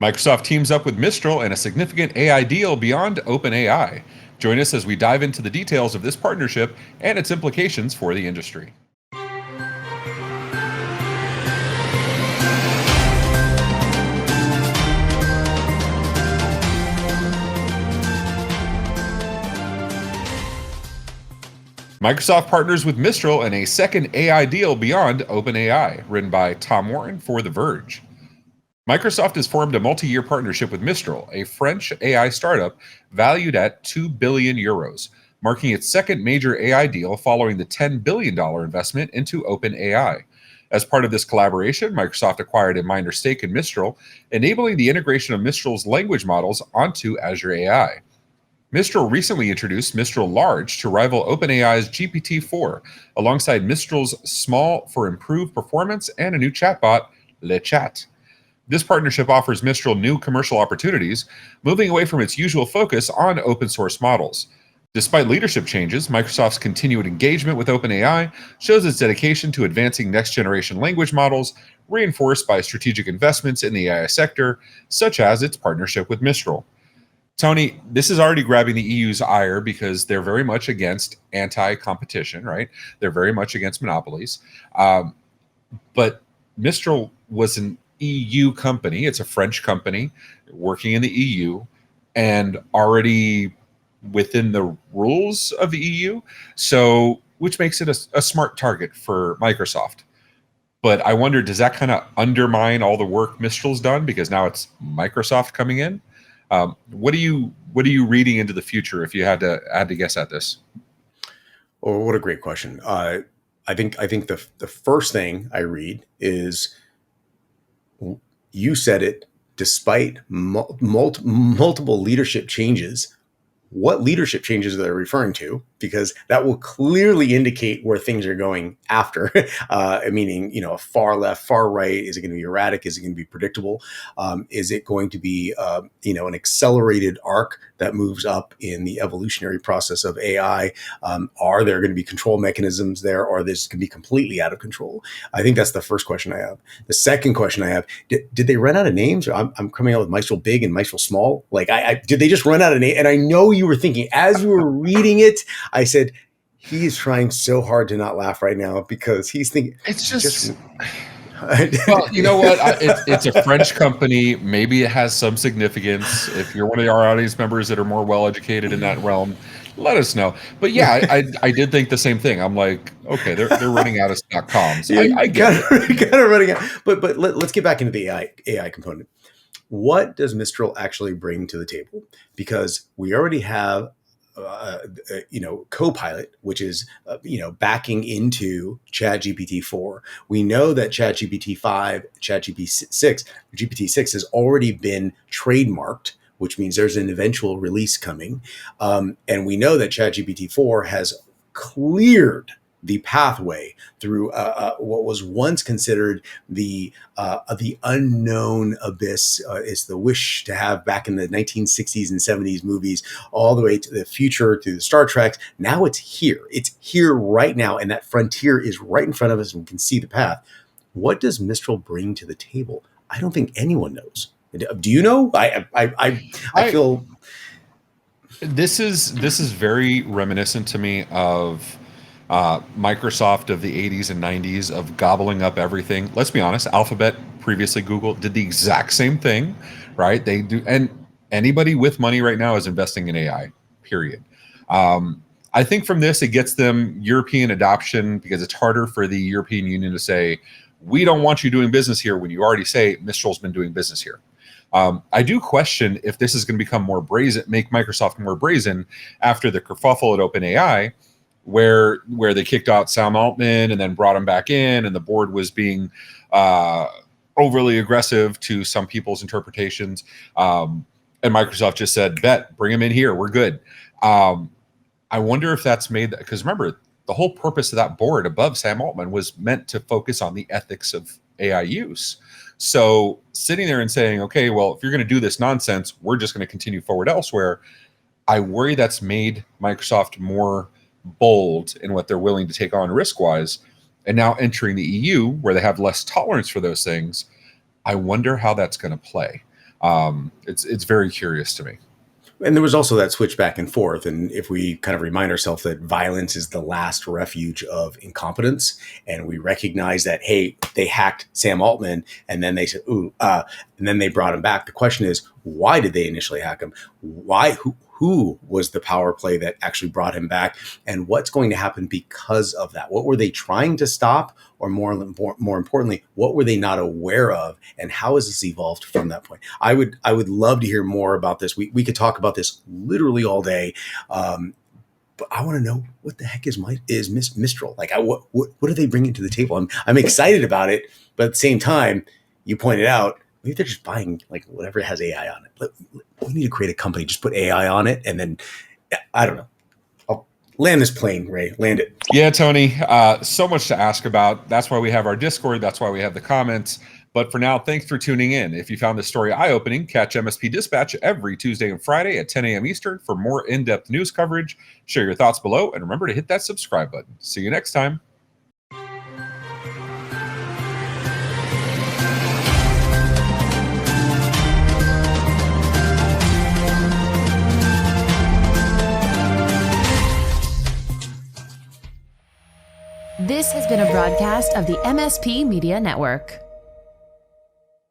Microsoft teams up with Mistral in a significant AI deal beyond OpenAI. Join us as we dive into the details of this partnership and its implications for the industry. Microsoft partners with Mistral in a second AI deal beyond OpenAI, written by Tom Warren for The Verge. Microsoft has formed a multi-year partnership with Mistral, a French AI startup valued at 2 billion euros, marking its second major AI deal following the $10 billion investment into OpenAI. As part of this collaboration, Microsoft acquired a minor stake in Mistral, enabling the integration of Mistral's language models onto Azure AI. Mistral recently introduced Mistral Large to rival OpenAI's GPT-4, alongside Mistral's Small for improved performance and a new chatbot, Le Chat. This partnership offers Mistral new commercial opportunities, moving away from its usual focus on open source models. Despite leadership changes, Microsoft's continued engagement with OpenAI shows its dedication to advancing next-generation language models, reinforced by strategic investments in the AI sector, such as its partnership with Mistral. Tony, this is already grabbing the EU's ire because they're very much against anti-competition, right? They're very much against monopolies. But Mistral was an EU company. It's a French company working in the EU and already within the rules of the EU. So, which makes it a smart target for Microsoft. But I wonder, does that kind of undermine all the work Mistral's done because now it's Microsoft coming in? What are you reading into the future if you had to guess at this? Oh, what a great question. I think the first thing I read is, you said it, despite multiple leadership changes. What leadership changes are they referring to? Because that will clearly indicate where things are going after. Meaning, far left, far right. Is it going to be erratic? Is it going to be predictable? Is it going to be, an accelerated arc that moves up in the evolutionary process of AI? Are there going to be control mechanisms there, or this can be completely out of control? I think that's the first question I have. The second question I have: Did they run out of names? I'm coming out with Mistral Big and Mistral Small. Like, did they just run out of names? And I know you were thinking as you were reading it. I said, he is trying so hard to not laugh right now because he's thinking it's just well, you know what? It's a French company. Maybe it has some significance. If you're one of our audience members that are more well-educated in that realm, let us know. But yeah, I did think the same thing. I'm like, okay, they're running out of .coms. I get it. Kind of running out. But let's get back into the AI component. What does Mistral actually bring to the table? Because we already have Copilot, which is, backing into ChatGPT-4. We know that ChatGPT-5, GPT-6 has already been trademarked, which means there's an eventual release coming. And we know that ChatGPT-4 has cleared the pathway through what was once considered the unknown abyss. It's the wish to have back in the 1960s and 70s movies, all the way to the future, to the Star Trek. Now it's here. It's here right now, and that frontier is right in front of us, and we can see the path. What does Mistral bring to the table? I don't think anyone knows. Do you know? I feel this is very reminiscent to me of Microsoft of the 80s and 90s of gobbling up everything. Let's be honest, Alphabet, previously Google, did the exact same thing, right? They do, and anybody with money right now is investing in AI, period. I think from this, it gets them European adoption because it's harder for the European Union to say, we don't want you doing business here when you already say Mistral's been doing business here. I do question if this is going to become more brazen, make Microsoft more brazen after the kerfuffle at OpenAI, where they kicked out Sam Altman and then brought him back in, and the board was being overly aggressive to some people's interpretations. And Microsoft just said, bet, bring him in here. We're good. I wonder if that's made, because remember, the whole purpose of that board above Sam Altman was meant to focus on the ethics of AI use. So sitting there and saying, okay, well, if you're going to do this nonsense, we're just going to continue forward elsewhere. I worry that's made Microsoft more bold in what they're willing to take on risk-wise. And now entering the EU, where they have less tolerance for those things, I wonder how that's going to play. It's very curious to me. And there was also that switch back and forth. And if we kind of remind ourselves that violence is the last refuge of incompetence, and we recognize that, hey, they hacked Sam Altman, and then they said, and then they brought him back. The question is, why did they initially hack him? Why? Who was the power play that actually brought him back? And what's going to happen because of that? What were they trying to stop? Or more importantly, what were they not aware of? And how has this evolved from that point? I would love to hear more about this. We could talk about this literally all day. But I want to know, what the heck is Mistral? Like, what are they bringing to the table? I'm excited about it, but at the same time, you pointed out, maybe they're just buying like whatever has AI on it. We need to create a company, just put AI on it, and then I don't know. I'll land this plane, Ray. Land it. Yeah, Tony. So much to ask about. That's why we have our Discord. That's why we have the comments. But for now, thanks for tuning in. If you found this story eye-opening, catch MSP Dispatch every Tuesday and Friday at 10 a.m. Eastern for more in-depth news coverage. Share your thoughts below, and remember to hit that subscribe button. See you next time. This has been a broadcast of the MSP Media Network.